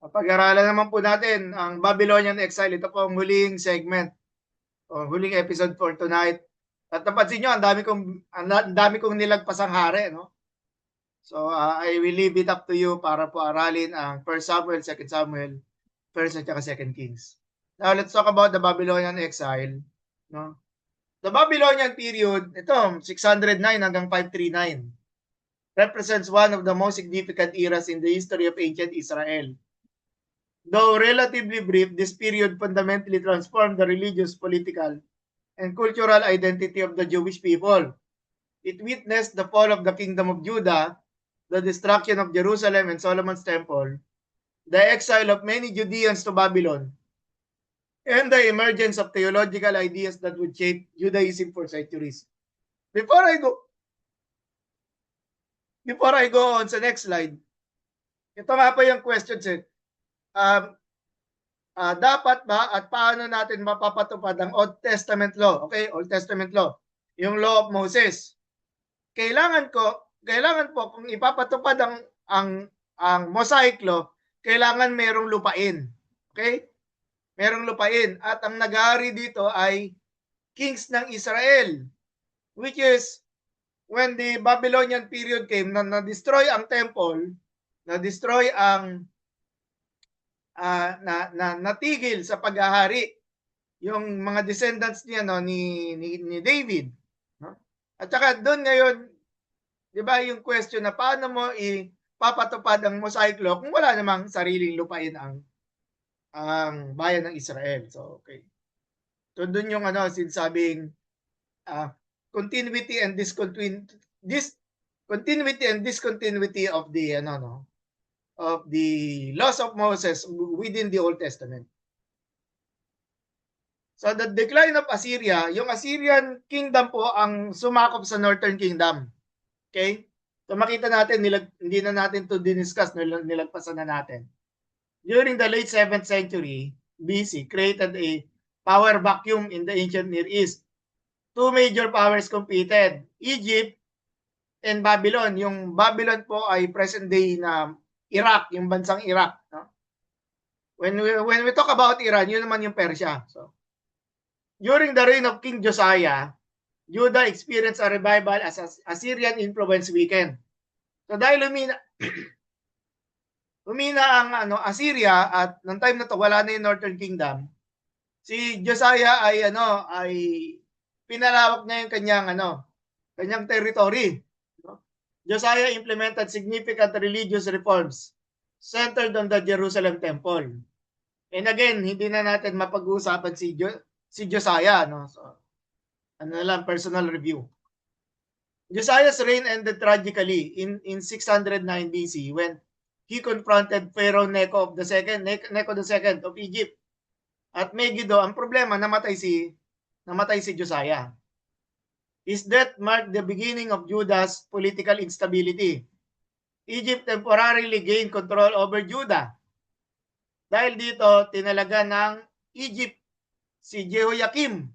Pag-aralan naman po natin ang Babylonian Exile. Ito po ang huling segment o huling episode for tonight. At napansin nyo, ang dami kong nilagpasang hari, no? So, I will leave it up to you para po aralin ang 1 Samuel, 2 Samuel, 1 at 2 Kings. Now, let's talk about the Babylonian exile, no? The Babylonian period, ito, 609 hanggang 539, represents one of the most significant eras in the history of ancient Israel. Though relatively brief, this period fundamentally transformed the religious, political, and cultural identity of the Jewish people. It witnessed the fall of the kingdom of Judah, the destruction of Jerusalem and Solomon's temple, the exile of many Judeans to Babylon, and the emergence of theological ideas that would shape Judaism for centuries. Before I go on sa next slide, ito nga po yung questions eh. Dapat ba at paano natin mapapatupad ang Old Testament law? Okay, Old Testament law. Yung law of Moses. Kailangan po kung ipapatupad ang Mosaic law, kailangan merong lupain. Okay? Merong lupain at ang nag-aari dito ay kings ng Israel, which is when the Babylonian period came, na-destroy ang temple, na-destroy ang natigil sa paghahari yung mga descendants niya, no, ni David, no? At saka doon ngayon, 'di ba, yung question na paano mo ipapatupad ang Mosaic law kung wala namang sariling lupain ang bayan ng Israel. So okay. So doon yung sinasabing continuity and discontinuity of the of the laws of Moses within the Old Testament. So the decline of Assyria, yung Assyrian kingdom po ang sumakop sa Northern Kingdom. Okay? So makita natin, hindi na natin to discuss, nilagpasan na natin. During the late 7th century BC, created a power vacuum in the ancient Near East. Two major powers competed, Egypt and Babylon. Yung Babylon po ay present day na Iraq, yung bansang Iraq. No? When we talk about Iran, yun naman yung Persia. So, during the reign of King Josiah, Judah experienced a revival as Assyrian influence weakened. So dahil humina ang Assyria at ng time na to wala na yung Northern Kingdom, si Josiah ay pinalawak niya yung kanyang territory. Josiah implemented significant religious reforms centered on the Jerusalem temple. And again, hindi na natin mapag-uusapan si Josiah, no? So, personal review. Josiah's reign ended tragically in 609 BC when he confronted Pharaoh Necho II of Egypt. At Megiddo, ang problema, namatay si Josiah. His death marked the beginning of Judah's political instability. Egypt temporarily gained control over Judah. Dahil dito, tinalaga ng Egypt si Jehoiakim,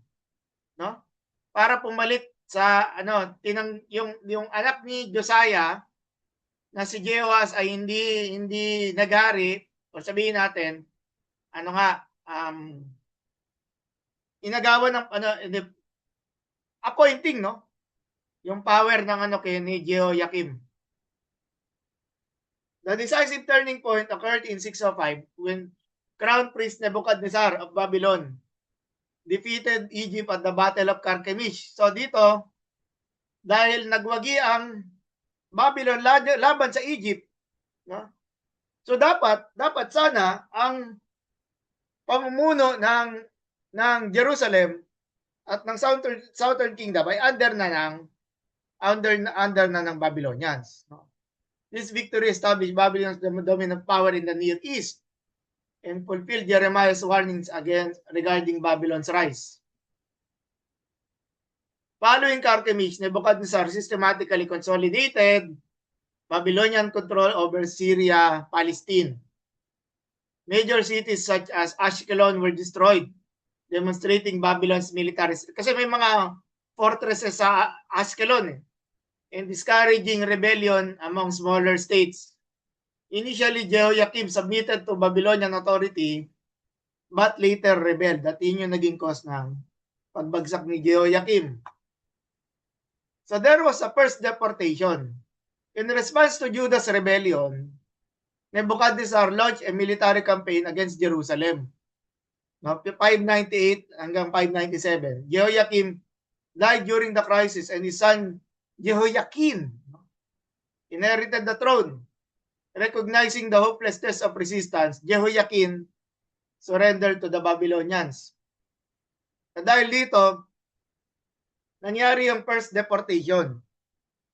no? Para pumalit sa yung anak ni Josiah na si Jehoaz ay hindi nagari, o sabihin natin inagawan ng appointing, no, yung power ng ni Jehoiakim. The decisive turning point occurred in 605 when Crown Prince Nebuchadnezzar of Babylon defeated Egypt at the Battle of Carchemish. So dito, dahil nagwagi ang Babylon laban sa Egypt, no? So dapat sana ang pamumuno ng Jerusalem at ng Southern Kingdom ay under na ng Babylonians, no? This victory established Babylon's dominant power in the Near East and fulfilled Jeremiah's warnings regarding Babylon's rise. Following Carchemish, Nebuchadnezzar systematically consolidated Babylonian control over Syria, Palestine. Major cities such as Ashkelon were destroyed, demonstrating Babylon's military. Kasi may mga fortresses sa Ashkelon and discouraging rebellion among smaller states. Initially, Jehoiakim submitted to Babylonian authority but later rebelled. At yun yung naging cause ng pagbagsak ni Jehoiakim. So there was a first deportation. In response to Judah's rebellion, Nebuchadnezzar launched a military campaign against Jerusalem. No, 598 hanggang 597. Jehoiakim died during the crisis and his son Jehoiakim inherited the throne. Recognizing the hopelessness of resistance, Jehoiakim surrendered to the Babylonians. At dahil dito, nangyari yung first deportation.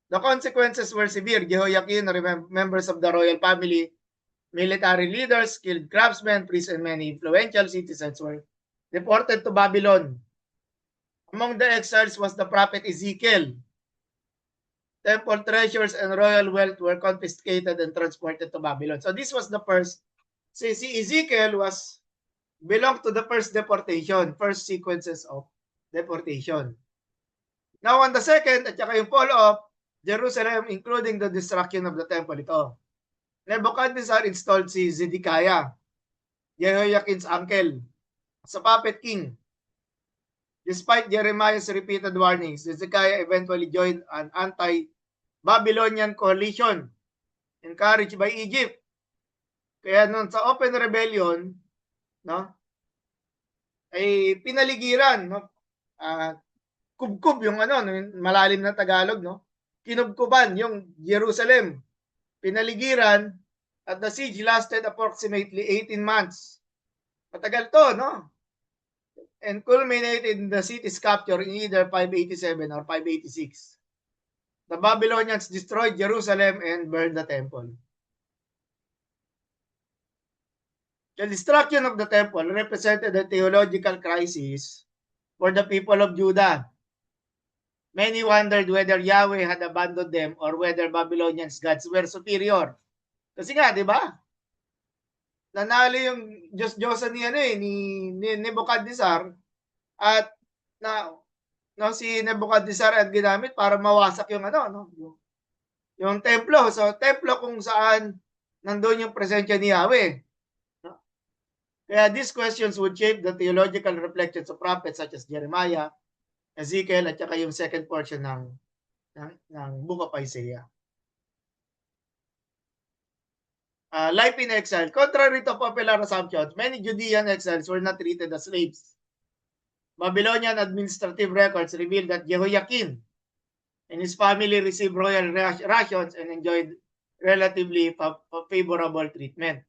The consequences were severe. Jehoiakim, members of the royal family, military leaders, skilled craftsmen, priests, and many influential citizens were deported to Babylon. Among the exiles was the prophet Ezekiel. Temple treasures and royal wealth were confiscated and transported to Babylon. So this was the first. Si Ezekiel belonged to the first deportation, first sequences of deportation. Now on the second, at saka yung follow-up, Jerusalem, including the destruction of the temple, ito. Nebuchadnezzar installed si Zedekiah, Jehoiakim's uncle, as a puppet king. Despite Jeremiah's repeated warnings, Zedekiah eventually joined an anti-Babylonian coalition encouraged by Egypt. Kaya noon sa open rebellion, no, ay pinaligiran, no, kubkub yung malalim na Tagalog, no, kinubkuban yung Jerusalem, pinaligiran, at the siege lasted approximately 18 months. Matagal to, no? And culminated in the city's capture in either 587 or 586. The Babylonians destroyed Jerusalem and burned the temple. The destruction of the temple represented a theological crisis for the people of Judah. Many wondered whether Yahweh had abandoned them or whether Babylonians' gods were superior. Kasi nga, di ba? Nanalo yung Diyos-Diyosan ni Nebuchadnezzar at si Nebuchadnezzar at ginamit para mawasak yung yung templo. So, templo kung saan nandun yung presensya ni Yahweh. Kaya these questions would shape the theological reflections of prophets such as Jeremiah, Ezekiel, at saka yung second portion ng Book of Isaiah. Life in exile. Contrary to popular assumptions, many Judean exiles were not treated as slaves. Babylonian administrative records reveal that Jehoiakim and his family received royal rations and enjoyed relatively favorable treatment.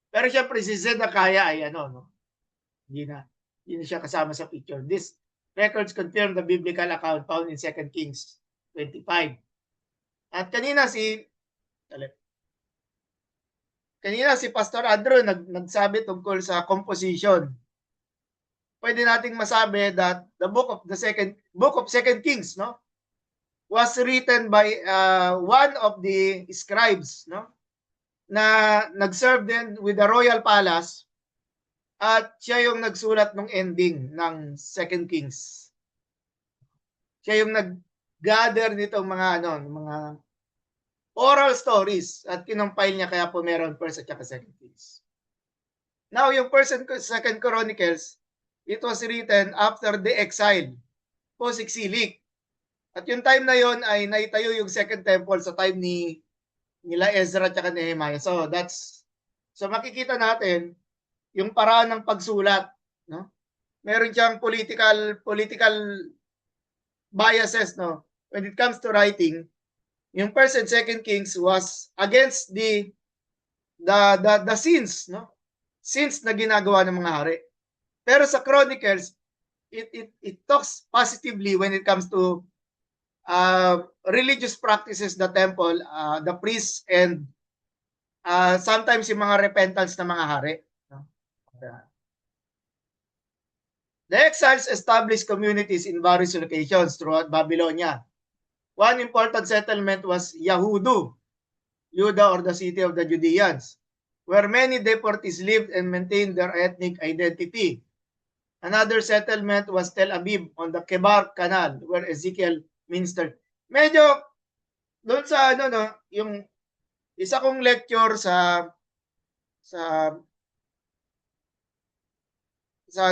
Pero syempre si Zedekiah ay hindi na siya kasama sa picture. These records confirm the biblical account found in 2 Kings 25. At kanina si Pastor Andrew nagsabi tungkol sa composition. Pwede nating masabi that the book of 2 Kings, no, was written by one of the scribes, no, na nag-serve din with the royal palace, at siya yung nagsulat ng ending ng 2 Kings. Siya yung nag-gather nitong mga mga oral stories at kinumpile niya, kaya po meron 1st at 2nd Kings. Now, yung 1st and 2nd Chronicles, it was written after the exile, post-exilic. At yung time na yon ay naitayo yung Second Temple sa time nila Ezra at Nehemiah. So makikita natin yung paraan ng pagsulat, no? Meron siyang political biases, no? When it comes to writing, yung 1st and 2nd Kings was against the sins, no? Sins na ginagawa ng mga hari. Pero sa Chronicles, it talks positively when it comes to religious practices, the temple, the priests, and sometimes yung mga repentance ng mga hari. The exiles established communities in various locations throughout Babylonia. One important settlement was Yahudu, Judah, or the city of the Judeans, where many deportees lived and maintained their ethnic identity. Another settlement was Tel Aviv on the Kebar Canal, where Ezekiel ministered. Medyo doon sa yung isa kong lecture sa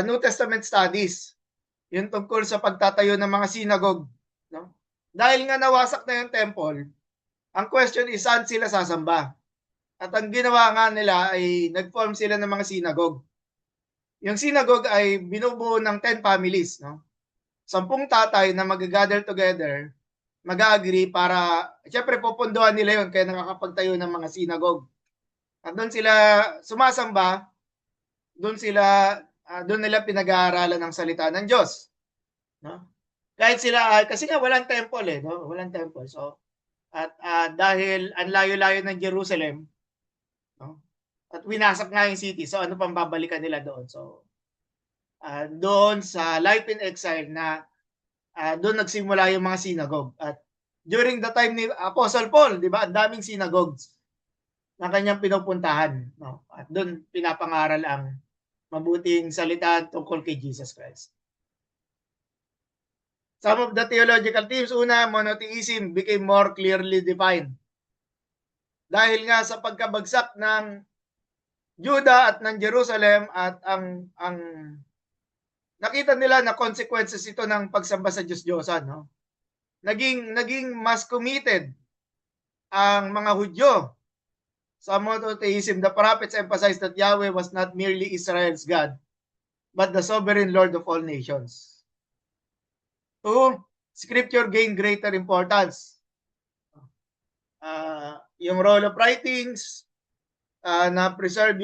New Testament Studies, yung tungkol sa pagtatayo ng mga synagogue, no? Dahil nga nawasak na yung temple, ang question is saan sila sasamba? At ang ginawa nga nila ay nag-form sila ng mga synagogue. Yung synagogue ay binubuo ng 10 families, no? 10 tatay na mag-gather together, mag-agree para, syempre pupunduhan nila yon kaya nakakapagtayo ng mga synagogue. At doon sila sumasamba, doon nila pinag-aaralan ng salita ng Diyos, no? Kahit sila kasi nga walang temple no? Walang temple. So dahil ang layo-layo ng Jerusalem, no? At winasak nga yung city. So ano pang babalikan nila doon? So doon sa life in exile na doon nagsimula yung mga synagogue. At during the time ni Apostle Paul, di ba? Ang daming synagogues na kanyang pinupuntahan, no? At doon pinapangaral ang mabuting salita tungkol kay Jesus Christ. Some of the theological themes, una, monotheism became more clearly defined. Dahil nga sa pagkabagsak ng Juda at ng Jerusalem at ang nakita nila na consequences ito ng pagsamba sa Diyos-Diyosan, no? Naging mas committed ang mga Hudyo sa monotheism. The prophets emphasized that Yahweh was not merely Israel's God, but the sovereign Lord of all nations. Two, scripture gained greater importance. Yung role of writings na preserve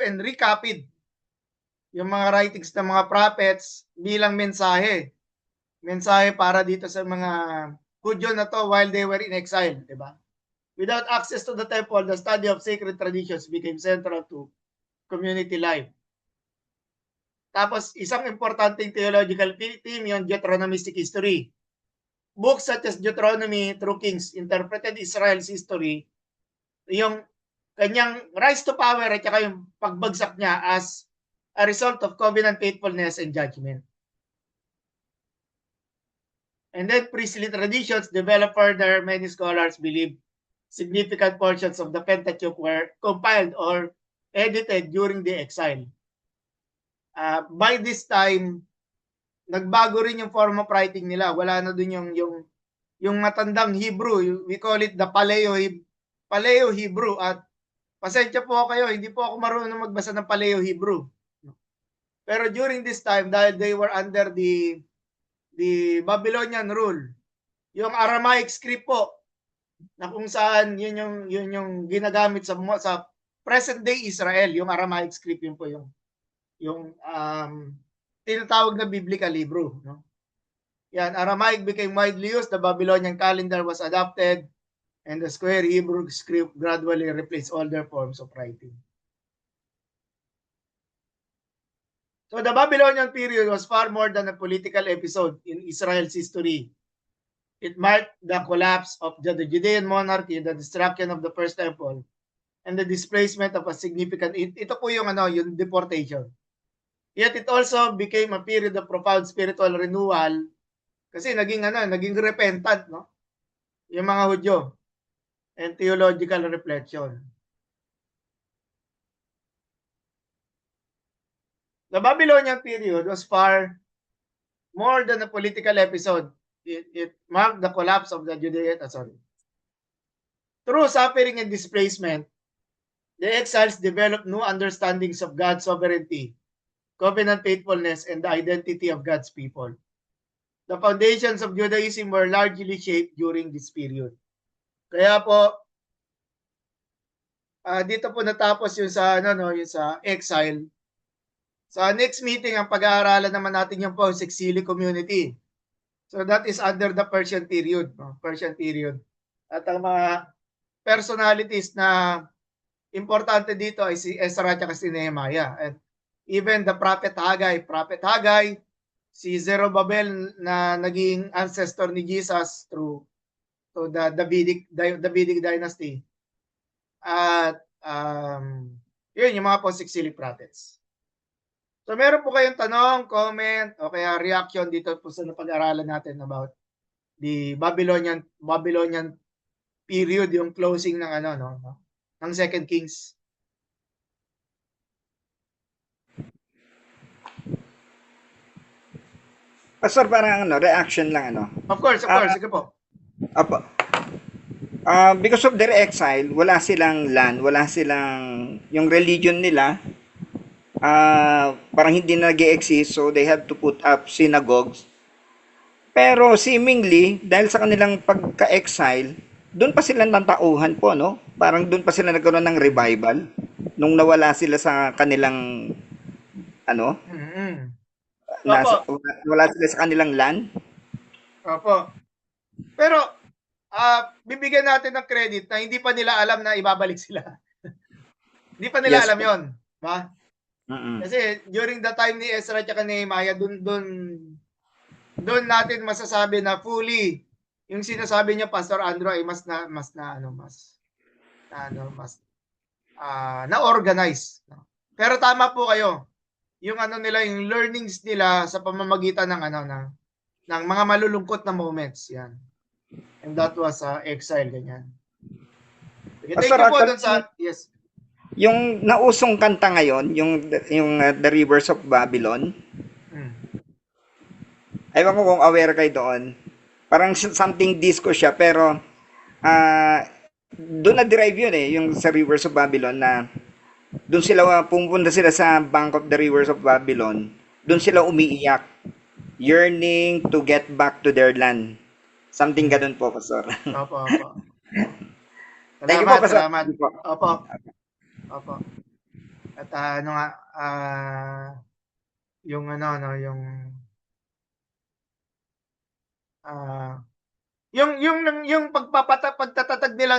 and recopied yung mga writings ng mga prophets bilang mensahe para dito sa mga Hudyo na to while they were in exile, di ba? Without access to the temple, the study of sacred traditions became central to community life. Tapos, isang importanteng theological theme yung Deuteronomistic history. Books such as Deuteronomy through Kings interpreted Israel's history, yung kanyang rise to power at saka yung pagbagsak niya as a result of covenant faithfulness and judgment. And then priestly traditions developed further. Many scholars believe significant portions of the Pentateuch were compiled or edited during the exile. By this time, nagbago rin yung form of writing nila. Wala na dun yung matandang Hebrew. We call it the Paleo Hebrew. At pasensya po kayo, hindi po ako marunong magbasa ng Paleo Hebrew. Pero during this time, dahil they were under the Babylonian rule, yung Aramaic script po, na kung saan yun yung ginagamit sa present day Israel, yung Aramaic script, yun po yung tinatawag na biblical Hebrew, no? Yan, Aramaic became widely used, the Babylonian calendar was adopted, and the square Hebrew script gradually replaced older forms of writing. So the Babylonian period was far more than a political episode in Israel's history. It marked the collapse of the Judean monarchy, the destruction of the first temple, and the displacement of a significant, ito po yung deportation. Yet it also became a period of profound spiritual renewal kasi naging repentant, no? Yung mga Hudyo, and theological reflection. The Babylonian period was far more than a political episode. It marked the collapse of the Judean, Through suffering and displacement, the exiles developed new understandings of God's sovereignty, covenant faithfulness, and the identity of God's people. The foundations of Judaism were largely shaped during this period. Kaya po, dito po natapos yung sa exile. Sa next meeting, ang pag-aaralan naman natin yung post-exilic community. So that is under the Persian period, no? Persian period. At ang mga personalities na importante dito ay si Ezra at si Nehemiah. And even the Prophet Haggai, si Zerubbabel na naging ancestor ni Jesus through the Davidic dynasty. At yun yung mga post-exilic prophets. So meron po kayong tanong, comment, o kaya reaction dito po sa napag-aralan natin about the Babylonian period, yung closing ng ano, no, ng 2 Kings. Pastor, parang ano, reaction lang ano. Of course, sige po. Apo, because of their exile, wala silang land, wala silang, yung religion nila, parang hindi na nag-exist, so they have to put up synagogues. Pero seemingly, dahil sa kanilang pagka-exile, doon pa sila natauhan po, no? Parang doon pa sila nagkaroon ng revival nung nawala sila sa kanilang, ano, Mm. nasa, Opo, wala sila sa kanilang land. opo. Pero bibigyan natin ng credit na hindi pa nila alam na ibabalik sila. Hindi pa nila Yes alam po. 'yon, ba? Mm-mm. Kasi during the time ni Ezra at ni Nehemiah, doon natin masasabi na fully yung sinasabi niya Pastor Andrew ay mas na organize. Pero tama po kayo. Yung ano nila, yung learnings nila sa pamamagitan ng ano ng mga malulungkot na moments, yan. And that was exile, ganyan. Okay, thank Pastor, you po actually, dun sa yes. yung nausong kanta ngayon, yung The Rivers of Babylon, Mm. ewan ko kung aware kayo doon. Parang something disco siya, pero doon na-derive yun eh, yung sa Rivers of Babylon na doon sila, pumunta sila sa bank of the Rivers of Babylon, doon sila umiiyak, yearning to get back to their land. Something Mm. ganun po, Pastor. Opo, opo. Thank you po, Salamat, Pastor. salamat. Thank you po. Opo, opo. At ano nga, yung ano, no, ah, yung pagtatatag nila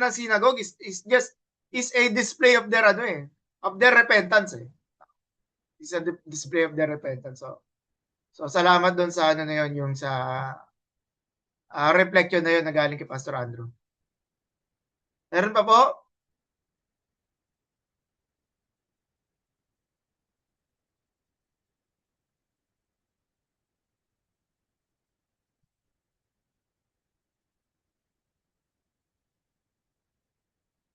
ng synagogue is a display of their ano of their repentance eh. Is a display of their repentance. So salamat doon sa ano na yun, yung sa reflection na yun na galing kay Pastor Andrew. Meron pa po?